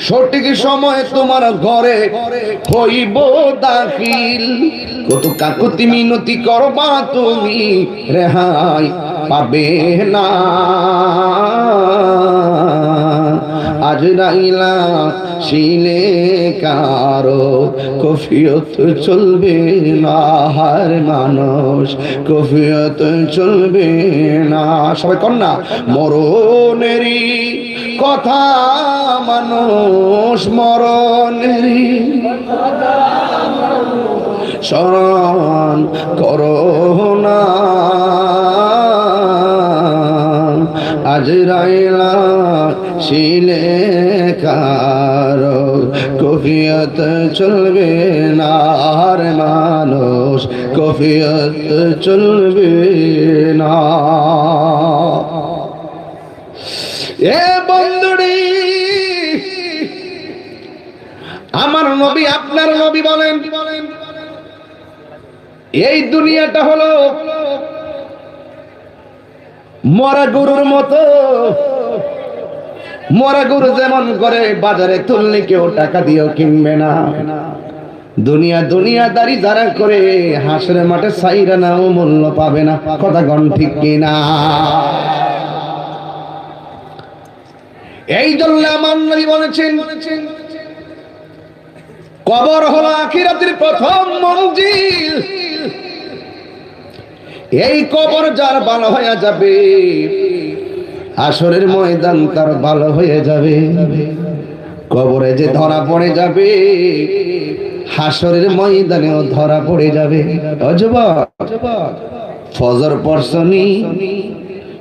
সঠিক সময় তোমার ঘরে হইব দাখিল। কত কাকুতি মিনতি করবা তুমি, রেহাই পাবে না। আজরাইলা শিলে কারো কফিয়ত চলবে না, হার মানুষ কফিয়ত চলবে না। সবাই কর না, মরণেরই কথা মানুষ মরণেরই স্মরণ করো না। আজরাইলা শিলে কারো কফিয়ত চলবে না, আর মানুষ কফিয়ত চলবে না। এ বন্ধুরি, আমার নবী আপনার নবী বলেন, এই দুনিয়াটা হলো মরা গরুর মতো। মরা গরু যেমন করে বাজারে তুললে কেউ টাকা দিয়েও কিনবে না, দুনিয়া দুনিয়াদারি যারা করে হাসরের মাঠে সাইরা নাও মূল্য পাবে না। কথা গণ ঠিক কিনা? এই জন্য আমার নবী বলেছেন, কবর হলো আখিরাতের প্রথম মঞ্জিল। এই কবর যার ভালো হয়ে যাবে, হাসরের ময়দান তার ভালো হয়ে যাবে। কবরে যে ধরা পড়ে যাবে, হাসরের ময়দানেও ধরা পড়ে যাবে। ফজর পড়ছনি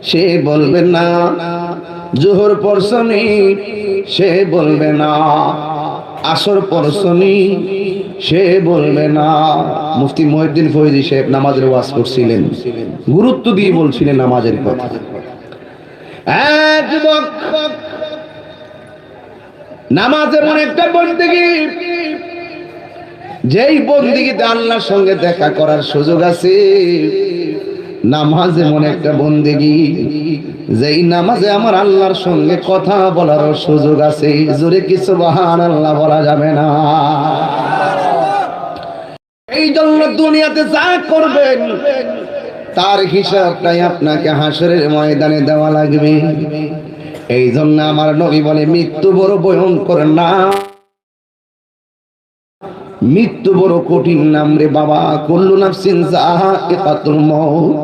সে বলবে না, জোহর পড়ছনি সে বলবে না, আসর পড়ছনি সে বলবে না। মুফতি মহিউদ্দিন ফৈজী সাহেব নামাজের ওয়াজ করছিলেন, গুরুত্ব দিয়ে বলছিলেন নামাজের কথা। যুবক, নামাজ এমন একটা বন্দেগী, যেই বন্দেগীতে আল্লাহর সঙ্গে দেখা করার সুযোগ আছে। নামাজ এমন একটা বন্দেগী, যেই নামাজে আমার আল্লাহর সঙ্গে কথা বলার সুযোগ আছে। জোরে কি সুবহানাল্লাহ বলা যাবে না? এই জন্য দুনিয়াতে যা করবেন তার হিসাবটাই আপনাকে হাসরের ময়দানে দেওয়া লাগবে। এই জন্য আমার নবী বলে, মৃত্যু বড় ভয়ঙ্কর না, মৃত্যু বড় কঠিন নাম রে বাবা। কুল্লু নাফসিন যায়িকাতুল মউত,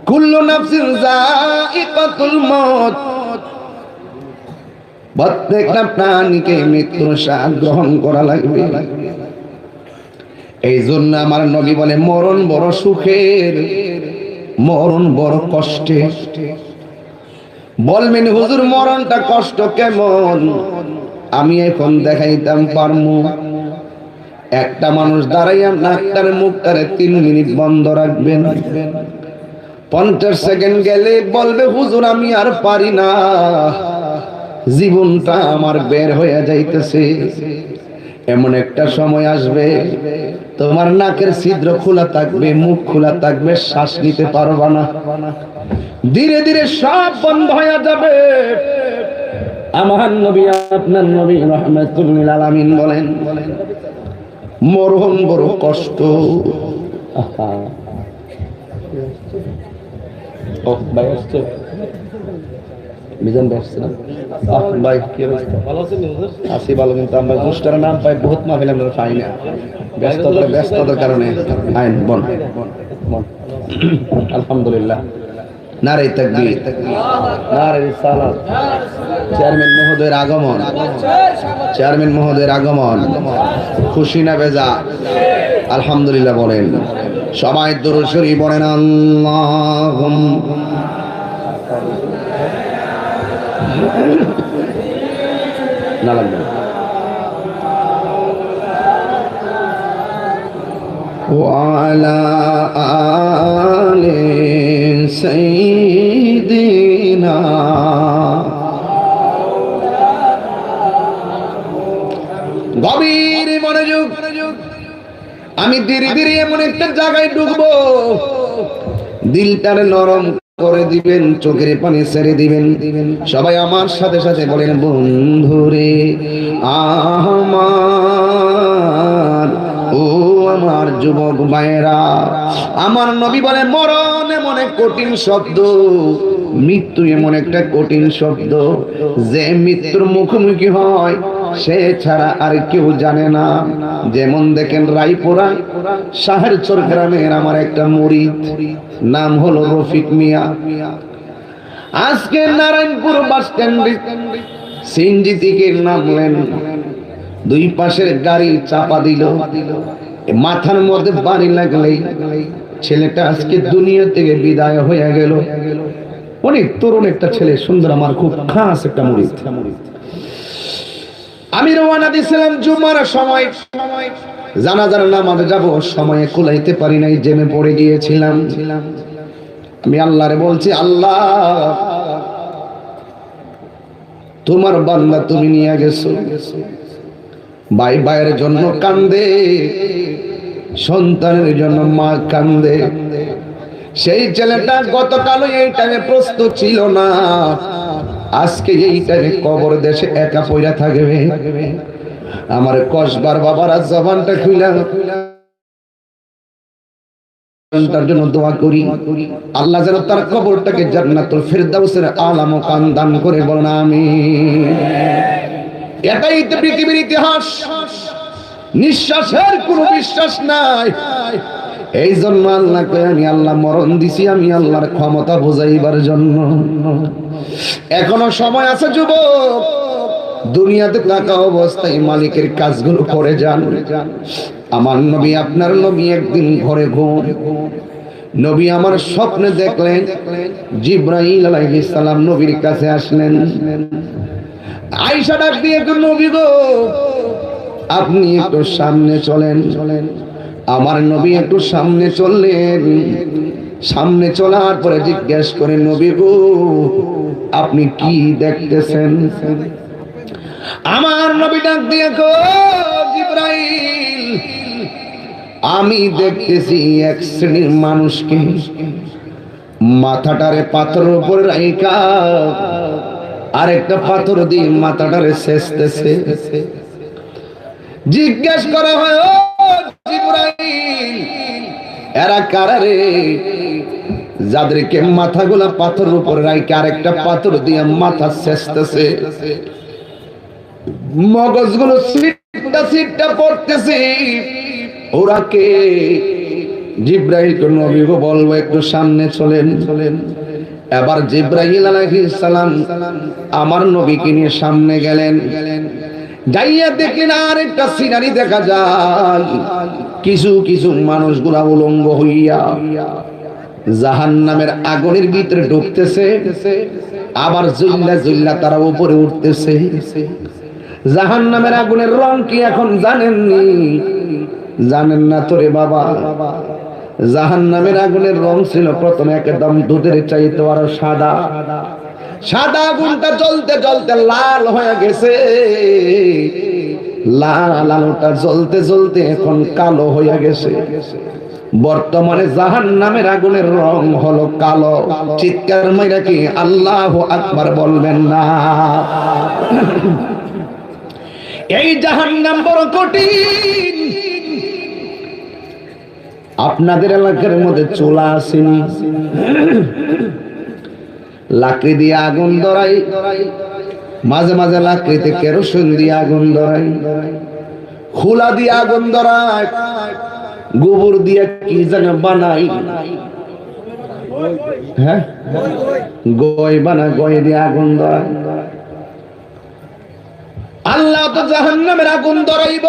কুল্লু নাফসিন যায়িকাতুল মউত। প্রত্যেকটা প্রাণীকে মৃত্যুর স্বাদ গ্রহণ করা লাগবে। এই জন্য আমার নবী বলে, মরণ বড় সুখের, মরণ বড় কষ্টের। বলবেন হুজুর মরণটা কষ্ট কেমন? আমি এখন দেখাইতাম পারমু। একটা মানুষ দাঁড়াইয়া নাকটার মুখটারে 3 মিনিট বন্ধ রাখবেন, 50 সেকেন্ড গেলে বলবে হুজুর আমি আর পারি না, জীবনটা আমার বের হয়ে যাইতেছে। এমন একটা সময় আসবে তোমার নাকের ছিদ্র খোলা থাকবে, মুখ খোলা থাকবে, শ্বাস নিতে পারবা না। ধীরে ধীরে সব বন্ধ হয়ে যাবে। আমার নবী আপনার নবী রাহমাতুল লিল আলামিন বলেন, মরণ বড় কষ্ট। ভাই আসছে, মিজান ব্যস্ত না? ভাই কি অবস্থা? ভালো আছেন হুজুর? আছি ভালো, কিন্তু আমরা গোষ্ঠীর নাম পাই বহুত মাহফিল আমরা পাই না, ব্যস্ততার কারণে। আইন বল আলহামদুলিল্লাহ, নারে তাকবীর, নারে রিসালাত। চেয়ারম্যান মহোদয়ের আগমন, চেয়ারম্যান মহোদয়ের আগমন, খুশি না বেজা? আলহামদুলিল্লাহ বলেন সবাই। দুরূদ শরীফ পড়েন। আল্লাহুম্মা না লাগবে ওয়ালা আলে সাইয়্যিদিনা। গভীর মনোযোগ। আমি ধীরে ধীরে এমন একটা জায়গায় ঢুকবো, দিলটারে নরম করে দিবেন, চোখের পানি ছেড়ে দিবেন। সবাই আমার সাথে সাথে বলেন, বন্ধুরে যুবক ভাইয়েরা, আমার নবী বলে মরণ এমন এক কঠিন শব্দ, মৃত্যু এমন একটা কঠিন শব্দ, যে মৃত্যুর মুখোমুখি হয় সে ছাড়া আর কেউ জানে না। যেমন দেখেন রায়পুরা শাহেরচর গ্রামের আমার একটা মুরিদ, নাম হলো রফিক মিয়া। আজকে নারায়ণপুর বাস স্ট্যান্ডে সিএনজি থেকে নামলেন, দুই পাশের গাড়ি চাপা দিল, মাথার মধ্যে বাড়ি লাগলেই ছেলেটা আজকে দুনিয়া থেকে বিদায় হয়ে গেল। অনেক তরুণ একটা ছেলে, সুন্দর, আমার খুব খাস একটা মুরিদ। আমি রওনা দিয়েছিলাম জুমার সময়, জানাজার নামাজে যাব, সময়ে কুলাইতে পারি নাই, জেমে পড়ে গিয়েছিলাম। আমি আল্লাহরে বলছি, আল্লাহ তোমার বান্দা তুমি নিয়ে গেছো। ভাই ভাইয়ের জন্য কান্দে, সন্তানের জন্য মা কান্দে। সেই ছেলেটা গতকাল এই টাইমে প্রস্তুত ছিল না, আজকে এই টাইমে কবর দেশে একা পয়রা থাকবে। আমার কসবার বাবারা জবানটা খুইলা তার জন্য দোয়া করি, আল্লাহ যেন তার কবরটাকে জান্নাতুল ফেরদাউসের আলা মাকাম দান করে, বলেন আমিন। এটাই তো পৃথিবীর ইতিহাস, নিঃশ্বাসের কোনো বিশ্বাস নাই। এই জন্য আল্লাহকে আমি আল্লাহ মরণ দিছি, আমি আল্লাহর ক্ষমতা বোঝাইবার জন্য। এখনো সময় আছে যুবক, দুনিয়াতে থাকা অবস্থায় মালিকের কাজগুলো করে যান। আমার নবী, আপনার নবী একদিন ঘরে ঘুম, নবী আমার স্বপ্নে দেখলেন জিবরাইল আলাইহিস সালাম নবীর কাছে আসলেন। আয়েশা ডাক দিয়ে, নবী গো আপনি একটু সামনে চলেন। আমার নবী একটু সামনে চললেন, সামনে চলার পরে জিজ্ঞেস করে, নবী গো আপনি কি দেখতেছেন? আমার নবী ডাক দিয়ে গো, জিবরাইল আমি দেখতেছি এক শ্রেণীর মানুষকে মাথাটারে পাথরের উপর রাইখা আরেকটা পাথর দিয়ে মাথাটারে ছেঁচতেছে। জিজ্ঞেস করা হয়, ও জিবরাইল এরা কারা রে, যাদেরকে মাথাগুলা পাথরের উপর রাইখা আরেকটা পাথর দিয়ে মাথা ছেঁচতেছে, মগজগুলো সিটটা সিটটা পড়তেছে, ওরা কে? জিবরাইল কে নবী গো বলবো একটু সামনে চলেন। এবার জিবরাইল আলাইহিস সালাম আমার নবীকে নিয়ে সামনে গেলেন। যাইয়া দেখলেন আর একটা সিনারি দেখা যায়, কিছু কিছু মানুষগুলা উলঙ্গ হইয়া জাহান্নামের আগুনের ভিতরে ঢুকতেছে, আবার জুল্লা জুল্লা তারা উপরে উঠতেছে। জাহান্নামের আগুনের রং কি এখন জানেননি? জানেন না তোরে বাবা। জাহান্নামের আগুনের রং ছিল প্রথমে একদম দুধের চাইতে আরো সাদা, সাদা আগুনটা জ্বলতে জ্বলতে লাল হয়ে গেছে, লাল আলোটা জ্বলতে জ্বলতে এখন কালো হয়ে গেছে। বর্তমানে জাহান্নামের আগুনের রং হলো কালো। চিৎকার মাইরা কি আল্লাহু আকবার বলবেন না? এই জাহান্নাম বড় কঠিন। আপনাদের এলাকার মধ্যে চুলা আসেনি? লাকড়ি দিয়ে আগুন ধরাই, মাঝে মাঝে লাকড়িতে কেরোসিন দিয়ে আগুন ধরাই, খোলা দিয়ে আগুন ধরাই, গোবর দিয়ে কি যেন বানাই, হ্যাঁ গয় বানায়, গয় দিয়ে আগুন ধরাই। আল্লাহ তো জাহান্নামের আগুন ধরাইব।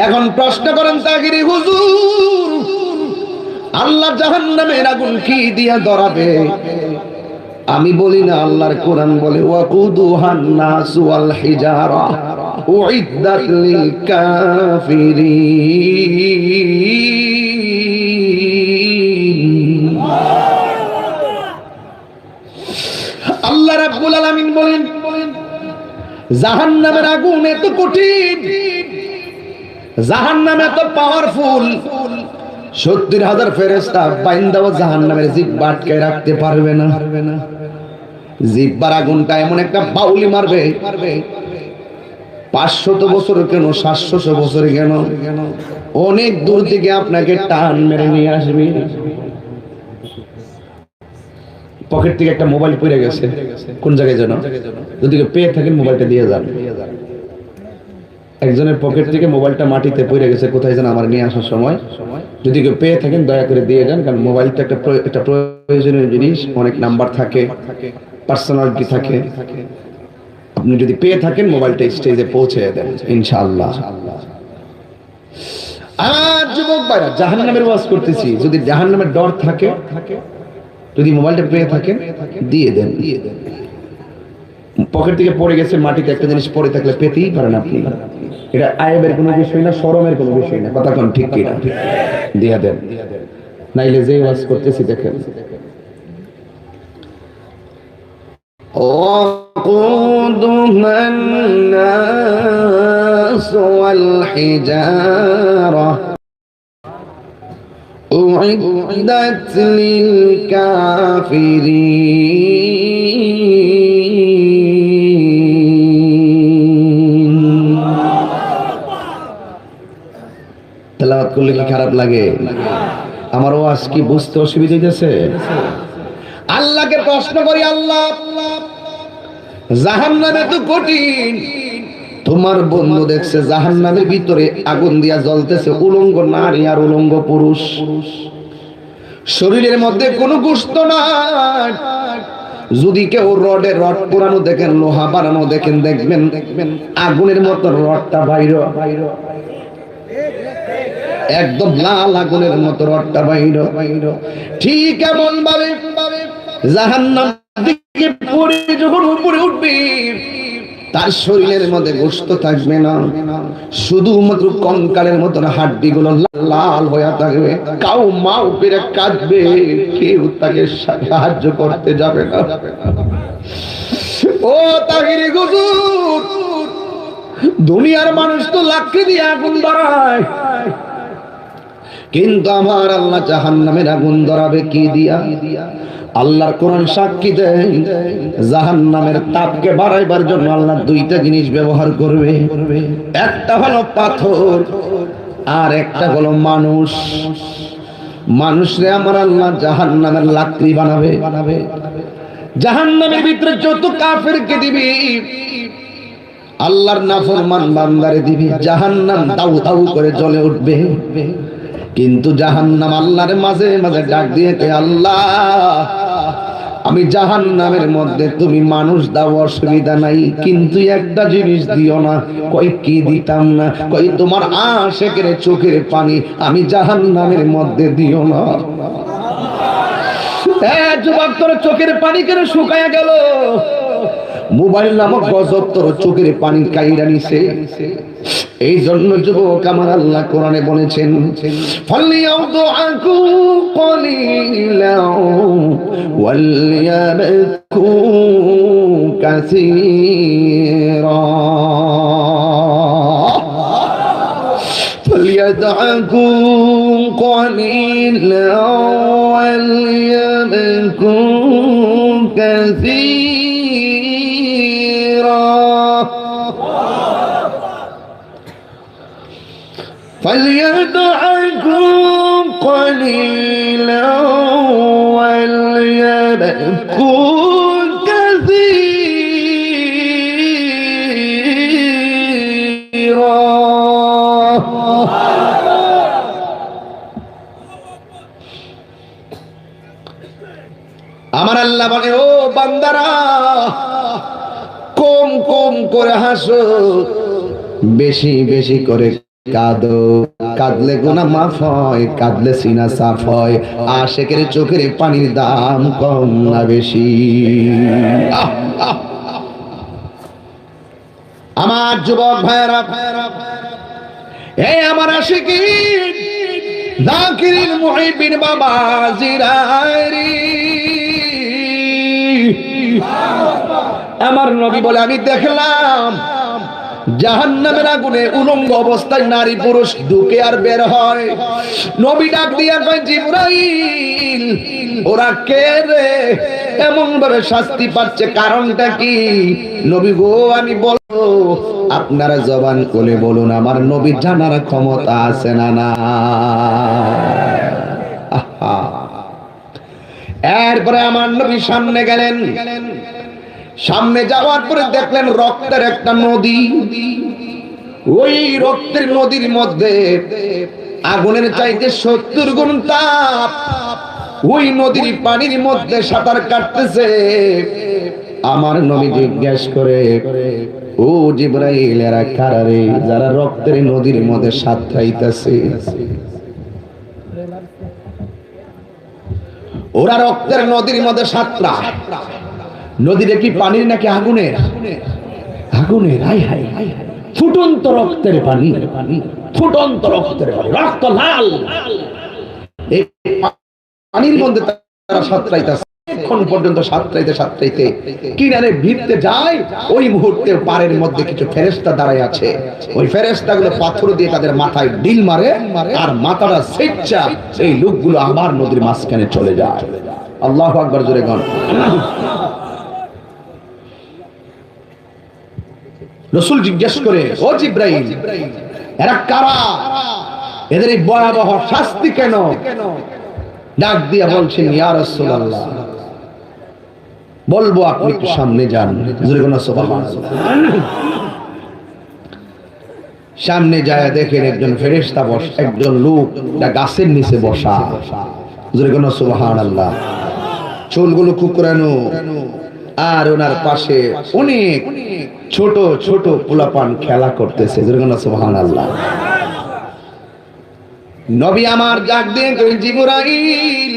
এখন প্রশ্ন করেন তাগিরি হুজুর, আল্লাহ জাহান্নামের আগুন কি দিয়া ধরাবে? আমি বলি না, আল্লাহর কোরআন বলে ওয়াকুদুহান নাস ওয়াল হিজারা উইদ্দাত লিল কাফিরিন। আল্লাহ রাব্বুল আলামিন বলেন জাহান্নামের আগুন এত কঠিন, জাহান্নাম এত পাওয়ারফুল, 70,000 ফেরেশতা বাইন্দাও জাহান্নামের জিহ্বা আটকে রাখতে পারবে না। জিহ্বার আগুনটা এমন একটা বাউলি মারবে, 500 বছর কেন, 700 বছর কেন, অনেক দূর থেকে আপনাকে টান মেরে নিয়ে আসবে। পকেট থেকে একটা মোবাইল পড়ে গেছে কোন জায়গায় যেন, যদি পেয়ে থাকেন মোবাইলটা দিয়ে যান। একজনের পকেট থেকে মোবাইলটা মাটিতে পড়ে গেছে, কোথায় যেন আমার নিয়ে আসার সময়, যদি কেউ পেয়ে থাকেন দয়া করে দিয়ে যান। কারণ মোবাইলটা একটা প্রয়োজনীয় জিনিস, অনেক নাম্বার থাকে, পার্সোনালিটি থাকে। আপনি যদি পেয়ে থাকেন মোবাইলটা স্টেজে পৌঁছে দেন ইনশাআল্লাহ। আর যুবক ভাইরা, জাহান্নামের ওয়াজ করতেছি, যদি জাহান্নামের ডর থাকে, যদি মোবাইলটা পেয়ে থাকেন দিয়ে দেন। পকেট থেকে পড়ে গেছে মাটিতে, একটা জিনিস পড়ে থাকলে পেতেই পারেন আপনি। এটা আয়েবের কোনো বিষয় না, শরমের কোনো বিষয় না, কথা কোন ঠিক কিনা, দিয়ে দেন। নাইলে যে ওয়াজ করতেছি দেখেন, وقودها الناس والحجارة أعدت للكافرين। তেলাওয়াত করলে কি খারাপ লাগে? আমার ওয়াজ কি বুঝতে অসুবিধা হইতেছে? আল্লাহকে প্রশ্ন করি, আল্লাহ জাহান্নামে তো কঠিন, তোমার বন্ধু দেখছে জাহান্নামের ভিতরে আগুন দিয়া জ্বলতেছে, উলঙ্গ নারী আর উলঙ্গ পুরুষ, শরীরের মধ্যে কোনো গোশত নাই। যদি কেউ রড পুরানো দেখেন, লোহা বানানো দেখেন, দেখবেন আগুনের মতো রডটা বাইর, একদম লাল আগুনের মতো রডটা বাইর। ঠিক এমন ভাবে জাহান্নাম দিকে পড়ে যখন উপরে উঠবে, তার শরীরের মধ্যে গোশত থাকবে না, শুধুমাত্র কঙ্কালের মতন হাড্ডি গুলো লাল হয়ে থাকবে, কাউ মাউ করে কাঁদবে, কেউ তাকে সাহায্য করতে যাবে না। ও তাহিরি হুজুর, দুনিয়ার মানুষ তো লাকড়ি দিয়ে আগুন ধরায়, কিন্তু আমার আল্লাহ জাহান্নামের আগুন ধরাবে কি দিয়া? আল্লাহর কোরআন সাক্ষী দেয়, জাহান্নামের তাপকে বাড়াইবার জন্য আল্লাহ দুইটা জিনিস ব্যবহার করবে, একটা হলো পাথর আর একটা হলো মানুষ। মানুষরে আমার আল্লাহ জাহান্নামের লাকড়ি বানাবে। জাহান্নামের ভিতরে যত কাফেরকে দিবি, আল্লাহর নাফরমান বান্দারে দিবি, জাহান্নাম দাউ দাউ করে জ্বলে উঠবে। কিন্তু জাহান্নাম আল্লাহর মাঝে মাঝে ডাক দিয়ে কে, আল্লাহ আমি জাহান্নামের মধ্যে, তুমি মানুষ দাও অসুবিধা নাই, কিন্তু একটা জিনিস দিও না। কই কি দিতাম না? কই তোমার আশিকের চোখের পানি আমি জাহান্নামের মধ্যে দিও না। যুবক, তোর চোখের পানি কেন শুকায়া গেল? মোবাইল নামক গজব তোর চোখের পানি কাইরা নিছে। এই জন্য যুবক, আমার আল্লাহ কোরআনে বলেছেন, ফালিয়াউযআকু কলিলাও ওয়ালিয়াবকু কাসীরা, ফালিয়াদআকু কলিলাও ওয়ালিয়াবকু কাসীরা, فليدعكم قليلا وليبكوا كثيرا। আমার আল্লাহ বলে, ও বান্দারা, কম কম করে হাসো, বেশি বেশি করে কাঁদো। কাঁদলে গুনাহ মাফ হয়, কাঁদলে সিনা সাফ হয়। আশিকের চোখের পানির দাম কম না বেশি? আমার যুবক ভাইরা, হে আমার আশিকিন, যাকিরিন, মুহিবিন, বাবা জিরাইরি, আমার নবী বলে, আমি দেখলাম জাহান্নামের আগুনে উলঙ্গ অবস্থায় নারী পুরুষ ঢুকে আর বের হয়। নবী ডাক দিয়া কয়, জিবরাইল, ওরা কে রে? এমন ভাবে শাস্তি পাচ্ছে, কারণটা কি? নবী গো, আমি বলবো, আপনারা জবান খুলে বলুন, আমার নবী জানার ক্ষমতা আছে না না? এরপরে আমার নবী সামনে গেলেন। সামনে যাওয়ার পরে দেখলেন রক্তের একটা নদী। ওই রক্তের নদীর মধ্যে আগুনের চাইতে 70 গুণ তাপ। ওই নদীর পানির মধ্যে সাঁতার কাটতেছে। আমার নবী জিজ্ঞেস করে, ও জিবরাইল, এরা কারা রে যারা রক্তের নদীর মধ্যে সাঁতরাইতেছে? ওরা রক্তের নদীর মধ্যে সাঁতরা। নদীটা কি পানির নাকি আগুনের? আগুনের। হাই হাই, ফুটন্ত রক্তের পানি, ফুটন্ত রক্তের পানি, রক্ত লাল। এই পানির মধ্যে তারা সাঁতরাইতেছে। এখন পর্যন্ত সাঁতরাইতে কিনারে ভিড়তে যায়। ওই মুহূর্তে পাড়ের মধ্যে কিছু ফেরেশতা দাঁড়ায় আছে। ওই ফেরেশতাগুলো পাথর দিয়ে তাদের মাথায় ডিল মারে, আর মাথাটা সেচ্চা এই লোকগুলো আবার নদীর মাঝখানে চলে যায়। আল্লাহু আকবার, জোরে গান। রাসূল জিজ্ঞেস করে, ও জিবরাইল, এরা কারা? এদের এই ভয়াবহ শাস্তি কেন? ডাক দিয়া বলছেন, ইয়া রাসূলুল্লাহ, বলবো আপনি একটু সামনে যান। জোরে কোন সুবহানাল্লাহ। সামনে যায় দেখেন একজন ফেরেশতা বসা, একজন লোক গাছের নিচে বসা। জোরে কোন সুবহানাল্লাহ। চুলগুলো কুকরানো, আর ওনার পাশে অনেক ছোট ছোট পোলাপান খেলা করতেছে। জোরে কোন সুবহানাল্লাহ। নবী আমার ডাক দিয়ে কই, জিবরাইল,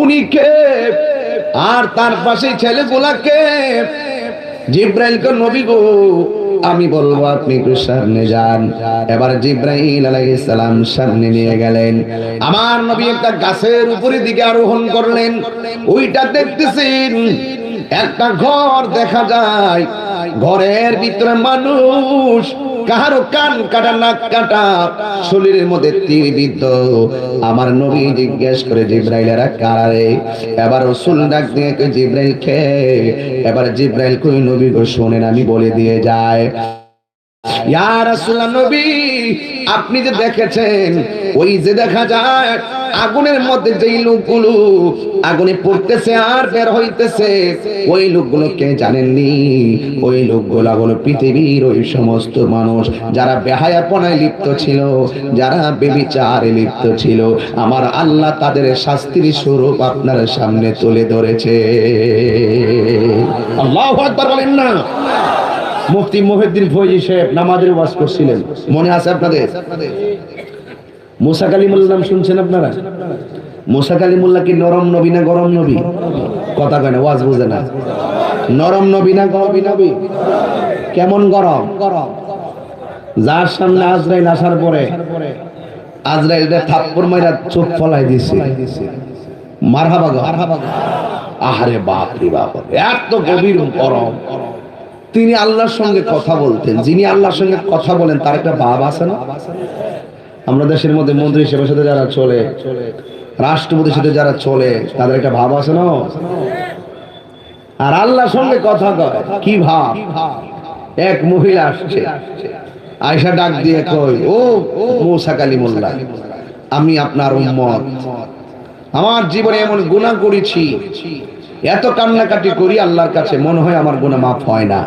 উনি কে? আর তার পাশে ছেলেগুলাকে। জিবরাইল কো, নবী গো, আমি বলবো আপনি একটু সামনে যান। এবার জিবরাইল আলাইহিস সালাম সামনে নিয়ে গেলেন। আমার নবী একটা গাছের উপরের দিকে আরোহণ করলেন। ওইটা দেখতেছেন একটা ঘর দেখা যায়। ঘরের ভিতরে মানুষ, কারো কান কাটা, নাক কাটা, শরীরের মধ্যে তীর বিদ্ধ। আমার নবী জিজ্ঞেস করে, জিবরাইল, এরা কারা রে? এবার রাসূল ডাক দিয়ে কই, জিবরাইল কে? এবার জিবরাইল কই, নবী গো শুনেন, আমি বলে দিয়ে যায়। ইয়া রাসূলুল্লাহ, নবী আপনি যে দেখেছেন, ওই যে দেখা যায় আগুনের মধ্যে যেই লোকগুলো আগুনে পড়তেছে আর বের হইতেছে, ওই লোকগুলোকে জানেননি? ওই লোকগুলো হলো পৃথিবীর ওই সমস্ত মানুষ যারা বেহায়াপনায় লিপ্ত ছিল, যারা ব্যভিচারে লিপ্ত ছিল। আমার আল্লাহ তাদের শাস্তির স্বরূপ আপনার সামনে তুলে ধরেছে। আল্লাহু আকবার বলেন না? মুফতি মুহিউদ্দিন ফয়জী সাহেব নামাজের ওয়াজ করছিলেন, মনে আছে আপনাদের? মুসা কালিমুল্লাহ নাম শুনছেন আপনারা? মুসা কালিমুল্লাহ কি নরম নবী না গরম নবী? কথা কয় না, ওয়াজ বুঝে না। নরম নবী না গরম নবী? কেমন গরম? যার সামনে আজরাইল আসার পরে আজরাইলটা থাপ্পড় মাইরা চোখ ফলাই দিছে। মারহাবা গো, আহারে বাপ রে বাপ, এত গভীর গরম। তিনি আল্লাহর সঙ্গে কথা বলতেন। যিনি আল্লাহর সঙ্গে কথা বলেন তার একটা ভাব আছে না? আমরা দেশের মধ্যে মন্ত্রী হিসেবে সাথে যারা চলে, রাষ্ট্রপতির সাথে যারা চলে, তাদের একটা ভাব আছে না? আর আল্লাহর সঙ্গে কথা কয়, কি ভাব? এক মহিলা আসছে, আয়েশা ডাক দিয়ে কই, ও মুসা কালিমুল্লাহ, আমি আপনার উম্মত। আমার জীবনে এমন গুনাহ করেছি, এত কান্নাকাটি করি আল্লাহর কাছে, মনে হয় আমার গুনাহ মাফ হয় না।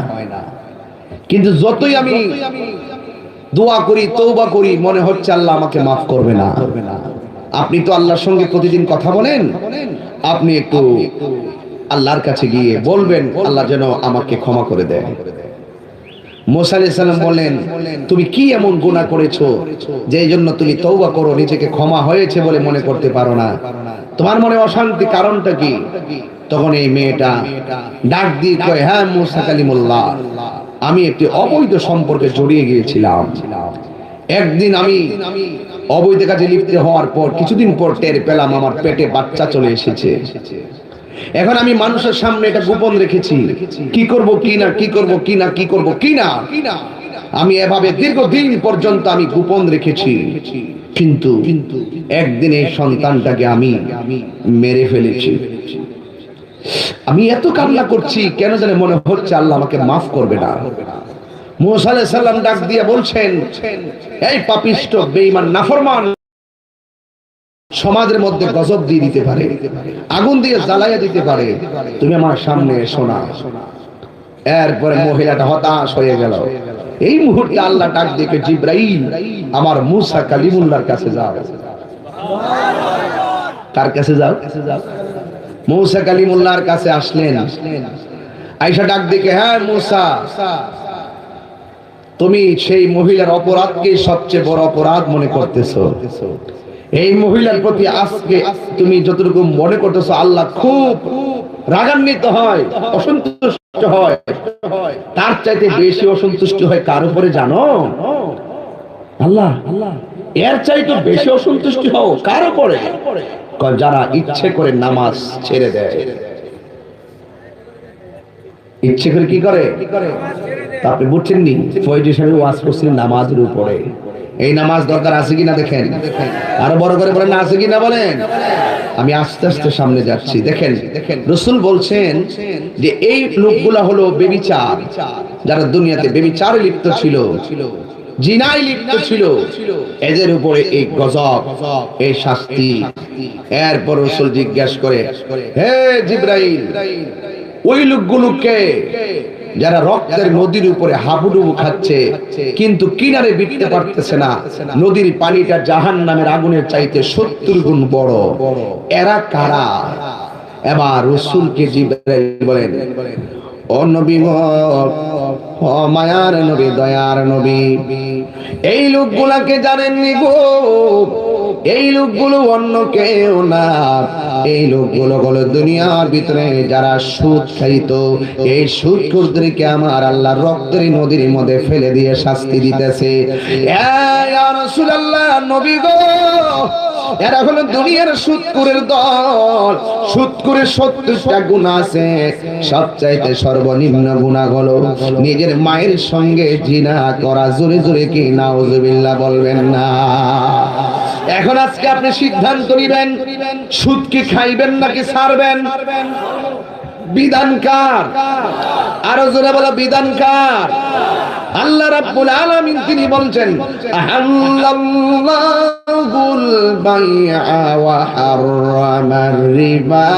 কিন্তু যতই আমি দোয়া করি, তওবা করি, মনে হচ্ছে আল্লাহ আমাকে মাফ করবে না। আপনি তো আল্লাহর সঙ্গে প্রতিদিন কথা বলেন, আপনি একটু আল্লাহর কাছে গিয়ে বলবেন আল্লাহ যেন আমাকে ক্ষমা করে দেয়। মুসা আলাইহিস সালাম বলেন, তুমি কি এমন গুনাহ করেছো যে এই জন্য তুমি তওবা করো, নিজেকে ক্ষমা হয়েছে বলে মনে করতে পারো না? তোমার মনে অশান্তি, কারণটা কি? তখন এই মেয়েটা ডাক দিয়ে কয়, হ্যাঁ মুসা কালিমুল্লাহ, আমি একটি অবৈধ সম্পর্কে জড়িয়ে গিয়েছিলাম। একদিন আমি অবৈধ কাজে লিপ্ত হওয়ার পর কিছুদিন পর টের পেলাম আমার পেটে বাচ্চা চলে এসেছে। এখন আমি মানুষের সামনে এটা গোপন রেখেছি, কি করব কি না, কি করব কি না, কি করব কি না। আমি এভাবে দীর্ঘদিন পর্যন্ত আমি গোপন রেখেছি, কিন্তু একদিন এই সন্তানটাকে আমি মেরে ফেলেছি। আমি এত কান্না করছি কেন জানে মনে হচ্ছে আল্লাহ আমাকে মাফ করবে না। মুসা আলাইহিস সালাম ডাক দিয়ে বলছেন, এই পাপিষ্ঠ বেঈমান নাফরমান, সমাজের মধ্যে গজব দিয়ে দিতে পারে, আগুন দিয়ে জ্বালাইয়া দিতে পারে, তুমি আমার সামনে এসো না। এরপরে মহিলাটা হতাশ হয়ে গেল। এই মুহূর্তে আল্লাহ ডাক দিয়ে, জিবরাইল, আমার মুসা কালিমুল্লাহর কাছে যাও। কার কাছে যাও? মুসা কালিমুল্লাহর কাছে আসলেন। আয়েশা ডাক দিয়ে, হ্যাঁ মুসা, তুমি সেই মহিলার অপরাধকে সবচেয়ে বড় অপরাধ মনে করতেছো। এই মহিলার প্রতি আজকে তুমি যতটুকু মনে করতেছো, আল্লাহ খুব রাগান্বিত হয়, অসন্তুষ্ট হয়, তার চাইতে বেশি অসন্তুষ্ট হয় কার উপরে জানো? আল্লাহ। এর চাইতে বেশি অসন্তুষ্ট হও কার উপরে? যারা ইচ্ছে করে নামাজ ছেড়ে দেয়। ইচ্ছে করে কি করে? আপনি বুঝছেননি, ফয়জি সাহেব ওয়াজ করছিলেন নামাজের উপরে। এই নামাজ দরকার আছে কিনা দেখেন, আরো বড় করে বলেন আছে কিনা বলেন। আমি আস্তে আস্তে সামনে যাচ্ছি। দেখেন রাসূল বলছেন যে এই লোকগুলা হলো বেবিচার, যারা দুনিয়াতে বেবিচারে লিপ্ত ছিল, জিনায় লিপ্ত ছিল, এদের উপরে এই গজব, এই শাস্তি। এরপর রাসূল জিজ্ঞাসা করে, হে জিবরাইল, ওই লোকগুলোকে যারা রক্তের নদীর উপরে হাবুডুবু খাচ্ছে কিন্তু কিনারে বিটতে পারতেছে না, নদীর পানিটা জাহান্নামের আগুনের চাইতে 70 গুণ বড়, এরা কারা? এবার রাসূলকে জিবরাইল বলেন, ও নবী গো, ও মায়ার নবী, দয়ার নবী, এই লোকগুলাকে জানেননি গো? এই লোকগুলো অন্য কেউ না, এই লোকগুলো হলো দুনিয়ার ভিতরে যারা সুদ খাইতো, এই সুদখোরদেরকে আমার আল্লাহ রক্তের নদীর মধ্যে ফেলে দিয়ে শাস্তি দিতেছে। ইয়া রাসূলুল্লাহ, নবী গো, এরা হলো দুনিয়ার সুদখোরের দল। সুদখোরের 70টা গুনাহ আছে, সবচাইতে সর্বনিম্ন গুনাহ হলো নিজের মায়ের সঙ্গে জিনা করা। জোরে জোরে কি নাউজুবিল্লাহ বলবেন না? এখন আজকে আপনি সিদ্ধান্ত নেবেন, সুদ কি খাইবেন নাকি ছাড়বেন? বিধান কার? আরো জোরে বলো, বিধান কার? আল্লাহ রাব্বুল আলামিন তিনি বলছেন, আহাল্লাল্লাহুল বাইআ ওয়া হাররামার রিবা।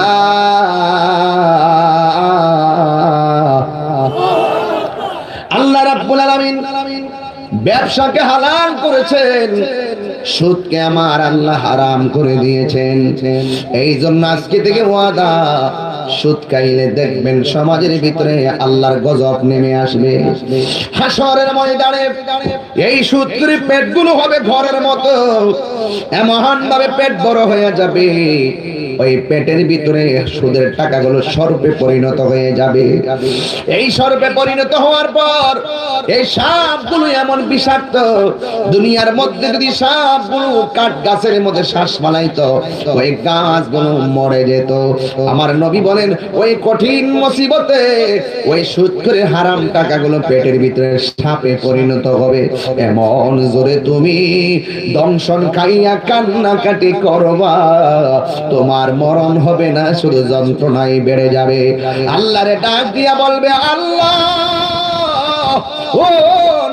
আল্লাহ রাব্বুল আলামিন ব্যবসাকে হালাল করেছেন, সুদকে আমার আল্লাহ হারাম করে দিয়েছেন। এই জন্য আজকে থেকে ওয়াদা, সুদ খাইলে দেখবেন সমাজের ভিতরে আল্লাহর গজব নেমে আসবে। হাসরের ময়দানে এই সুদের পেটগুলো হবে ঘরের মতো, এমন ভাবে পেট বড় হয়ে যাবে, ওই পেটের ভিতরে সুদের টাকাগুলো সর্পে পরিণত হয়ে যাবে। এই সর্পে পরিণত হওয়ার পর এই সাপগুলো এমন বিষাক্ত, দুনিয়ার মধ্যে যদি সাপগুলো কাঠ গাছের মধ্যে শ্বাস ফালাইতো, ওই গাছগুলো মরে যেত। আমার নবী বলেন, ওই কঠিন মুসিবতে ওই সুদ করে হারাম টাকাগুলো পেটের ভিতরে সাপে পরিণত হবে। এমন জোরে তুমি দংশন খাইয়া কান্নাকাটি করবা, তোমার মরণ হবে না, শুধু যন্ত্রণাই বেড়ে যাবে। আল্লাহরে ডাক দিয়া বলবে, আল্লাহ, ও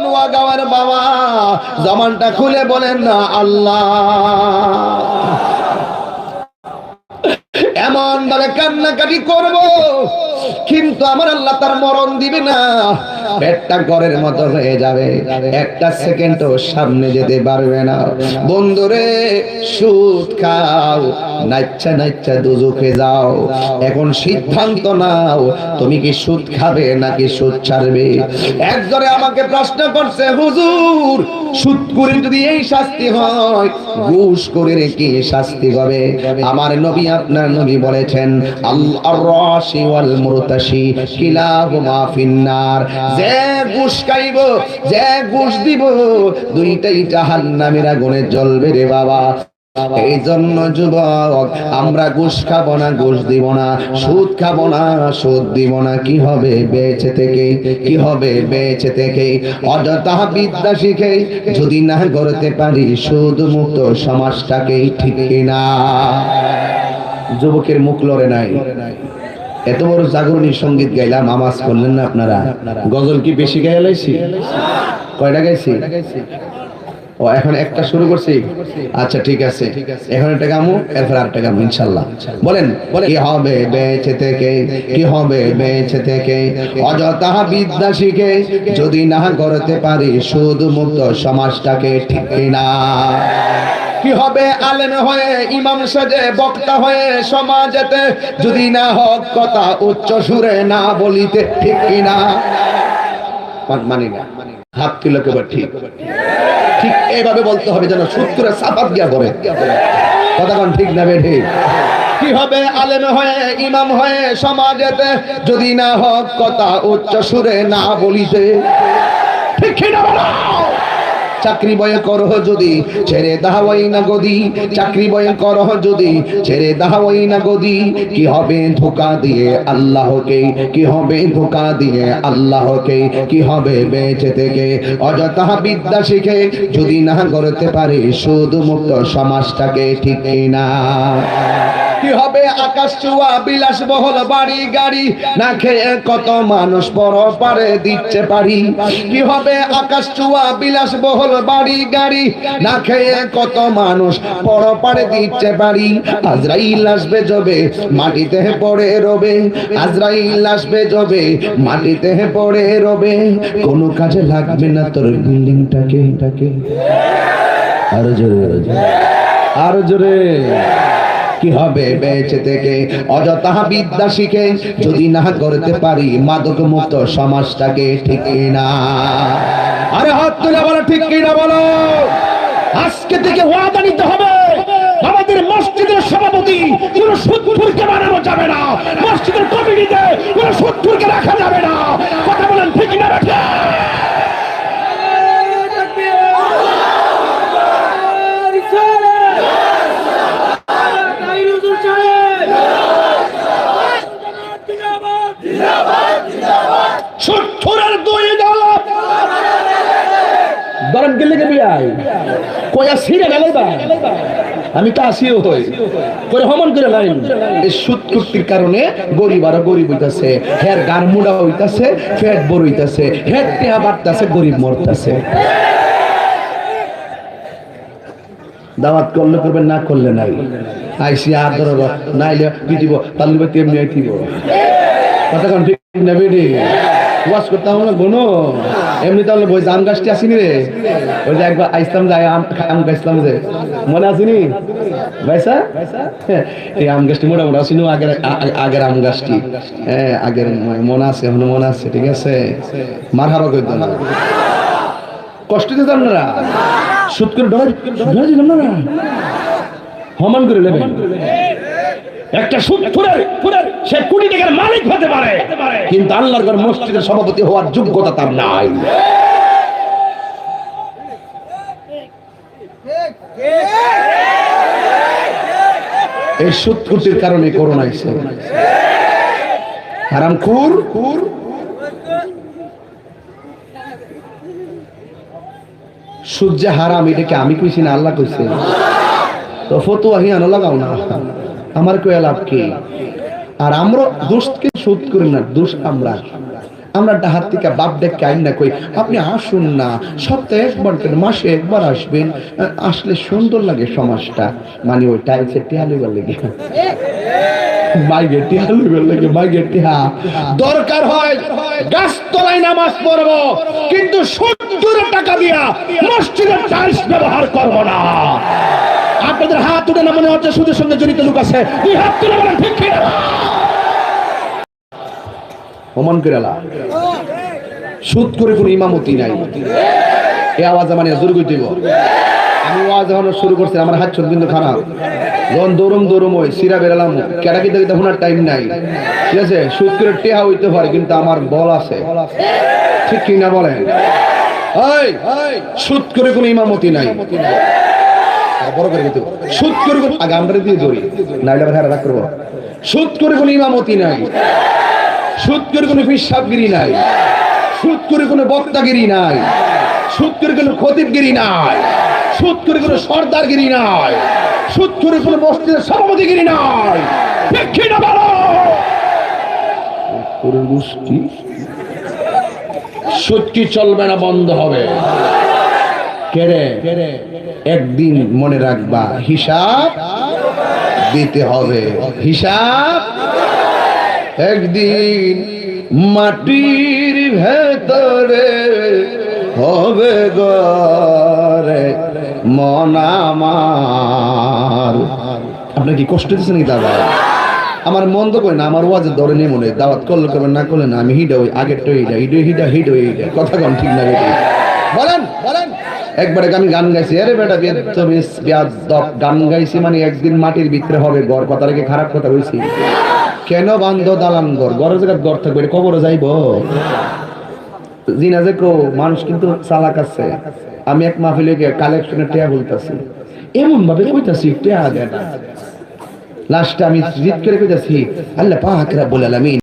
নোয়াগাঁওয়ের বাবা, জবানটা খুলে বলেন না আল্লাহ। এমন ভাবে কান্নাকাটি করব, কিন্তু আমার আল্লাহ তার মরণ দিবে না, পেটটা ঘরের মতো হয়ে যাবে, একটা সেকেন্ডও সামনে যেতে পারবে না। বন্ধুরে, সুদ খাও, নাচ্ছা নাচ্ছা দুজখে যাও। এখন সিদ্ধান্ত নাও, তুমি কি সুদ খাবে নাকি সুদ ছাড়বে? একজনে আমাকে প্রশ্ন করছে, হুজুর, সুদ করে যদি এই শাস্তি হয়, ঘুষ করে কি শাস্তি হবে? আমার নবী, আপনার নবী বলেছেন, আল্লাহর রাশি ওয়াল মুরতাশি কিলাহুমা ফিন্নার। যে ঘুষ খাইব, যে ঘুষ দিব, দুইটাই জাহান্নামের আগুনে জ্বলবে রে বাবা। এই জন্য যুবক আমরা ঘুষ খাবো না, ঘুষ দিব না, সুদ খাবো না, সুদ দিব না। কি হবে বেঁচে থেকে? কি হবে বেঁচে থেকে? অযথা বিদ্যা শিখে যদি না গড়তে পারি সুদ মুক্ত সমাজটাকে, ঠিক কিনা? যুবকের মুখ লড়ে নাই। এত বড় জাগরণী সঙ্গীত গাইলাম, আওয়াজ করলেন না আপনারা? গজল কি বেশি গাইলাইছি? কয়টা গাইছি? ও এখন একটা শুরু করছি। আচ্ছা ঠিক আছে, এখন একটা গামু, এরপর আরেকটা গামু ইনশাআল্লাহ। বলেন কি হবে বেঁচে থেকে? কি হবে বেঁচে থেকে? অযথা বিদ্যা শিখে যদি না গড়তে পারি সুদ মুক্ত সমাজটাকে, ঠিক কিনা? কি হবে আলেম হয়ে, ইমাম সাজে, বক্তা হয়ে সমাজেতে যদি না হক কথা উচ্চ সুরে না বলিতে, ঠিক কিনা? মানি না, হাত তুলে কেবল ঠিক ঠিক এইভাবে বলতে হবে যেন সূত্রে সাফাত গিয়া পড়ে। কথা কোন ঠিক না বেঠি? কি হবে আলেম হয়ে, ইমাম হয়ে সমাজেতে যদি না হক কথা উচ্চ সুরে না বলিতে, ঠিক কিনা বলো? চাকরি বয়ে করহ যদি ছেড়ে দাওয়াই না গদি, চাকরি বয়ে করহ যদি ছেড়ে দাওয়াই না গদি। কি হবে ধোঁকা দিয়ে আল্লাহকে? কি হবে ধোঁকা দিয়ে আল্লাহকে? কি হবে বেঁচে থেকে? অযথা বিদ্যা শিখে যদি না গড়তে পারে সুদ মুক্ত সমাজটাকে, ঠিক কিনা? কি হবে আকাশ চুয়া বিলাসবহুল বাড়ি গাড়ি, না খেয়ে কত মানুষ পরপারে দিচ্ছে পারি। কি হবে আকাশ চুয়া বিলাসবহুল বাড়ি গাড়ি, না খেয়ে কত মানুষ পরপারে দিচ্ছে পারি। আজরাইল আসবে যবে মাটিতে পড়ে রবে, আজরাইল আসবে যবে মাটিতে পড়ে রবে। কোনো কাজে লাগবে না তোর বিল্ডিংটাকে। আরো জোরে, আরো জোরে। কি হবে বেঁচে থেকে? অযথা বিদ্যা শিখে যদি না করতে পারি মাদক মুক্ত সমাজটাকে, ঠিক কিনা? আরে হাত তুলে বলো ঠিক কিনা বলো। আজকে থেকে ওয়াদা নিতে হবে, আমাদের মসজিদের সভাপতি কোন সুদখোরকে বানানো যাবে না, মসজিদের কমিটিতে কোন সুদখোরকে রাখা যাবে না। কথা বলেন ঠিক না? আমি তো আসিও হই করে হমন করে লাইন। এই সুদ কুটির কারণে গরিব আরো গরিব হইতাছে, হের গান মুড়া হইতাছে, পেট বড় হইতাছে, হের টেহা বাড়তাছে, গরিব মরতাছে। দাওয়াত করলে করবেন, না করলে নাই। আইসি আর ধরো নাইলে কি দিব, তাহলে তেমনি দিব। কথা কোন ঠিক না বেডি? ওয়াজ করতাম না গোনো এমনি। তাহলে বই আম গাছটি আসিনি রে, ওই যে একবার আইসলাম যায় আম গাছলাম যে, মনে আসিনি ভাইসা? এই আম গাছটি মোটামুটি আসিনি, আগের আম গাছটি। হ্যাঁ আগের মনে আছে, এখনো মনে আছে। ঠিক আছে, মার হাবা করতাম না, কষ্ট দিতাম না, সুদ করে ডরা দিলাম না, হমান করে নেবেন। একটা সুদখোরের সে কোটি টাকার মালিক হতে পারে, কিন্তু আল্লাহর ঘর মসজিদের সভাপতি হওয়ার যোগ্যতা তার নাই। এই সুদখোরের কারণে করোনা এসেছে। হারামখোর সুদ যে হারাম, এটাকে আমি কইছি না, আল্লাহ কইছে। তো ফতোয়া হিয়ানো লাগাও না, আমার কয়ে লাভ কি? আর আমরা দোষকে শোধ করি না, দোষ আমরা ডাহাত থেকে বাপ ডেকে আইন না কই আপনি আসুন না, সপ্তাহে একবার করে, মাসে একবার আসবেন, আসলে সুন্দর লাগে সমাজটা। মানে ওই টাইলসের টিয়া লইবার লেগে, বাইকের টিয়া লইবার লেগে, বাইকের টিয়া দরকার হয় গাছতলায় নামাজ পড়বো, কিন্তু 70 টাকা দিয়া মসজিদের টাইলস ব্যবহার করবো না। আপনাদের হাত উঠে না, মনে হচ্ছে সুদের সঙ্গে জড়িত লোক আছে। দুই হাত তুলে বলেন ঠিক কি না? ওমান কেরালা সুদ করে কোনো ইমামতি নাই। এই আওয়াজ মানে জোর করে দিব। আমি আওয়াজ যখন শুরু করছি আমার হাত ছোট কিন্তু খারাপ, যখন দৌড়ম ওই সিরা বেরালাম, কেটা কি দেখতে শোনার টাইম নাই। ঠিক আছে, সুদ করে টেহা হইতে পারে, কিন্তু আমার বল আছে, ঠিক কি না বলেন? সুদ করে কোনো ইমামতি নাই। বড় করে দিতে সুদ করে আগে আমরা দিয়ে ধরি নাইলে আবার হারা করবো সুদ করে কোনো ইমামতি নাই সুদ করে কোনো পিশাবগিরি নাই সুদ করে কোনো বক্তাগিরি নাই সুদ করে কোনো খতিবগিরি নাই সুদ করে কোনো সর্দারগিরি নাই সুদ করে কোনো মসজিদের সভাপতিগিরি নাই দেখি না বলো সুদ কি চলবে না বন্ধ হবে কেরে একদিন মনে রাখবা হিসাব দিতে হবে হিসাব একদিন মাটির ভেতরে হবে ঘরে মন আমার আপনার কি কষ্ট দিচ্ছেন কি দাদা আমার মন তো করে না আমার ওয়াজের ধরে নেই মনে দাওয়াত করলে করবেন না করলে না আমি হিডা ওই আগের তো হিডা কথা কম ঠিক না বলেন বলেন একবারে আমি গান গাইছি আরে বেটা গান গাইছি মানে একদিন মাটির ভিতরে হবে ঘর কথা রেখে খারাপ কথা বলছি কেন বান্ধ দালান ঘর ঘরের জায়গায় ঘর থাকবে কবরে যাইব জিনা যে কো মানুষ কিন্তু চালাক আছে আমি এক মাহফিলে কালেকশনের টেয়া বলতেছি এমন ভাবে কইতাছি টেয়া দেয় না লাস্টে আমি জিদ করে কইতাছি আল্লাহ পাক রব্বুল আলামিন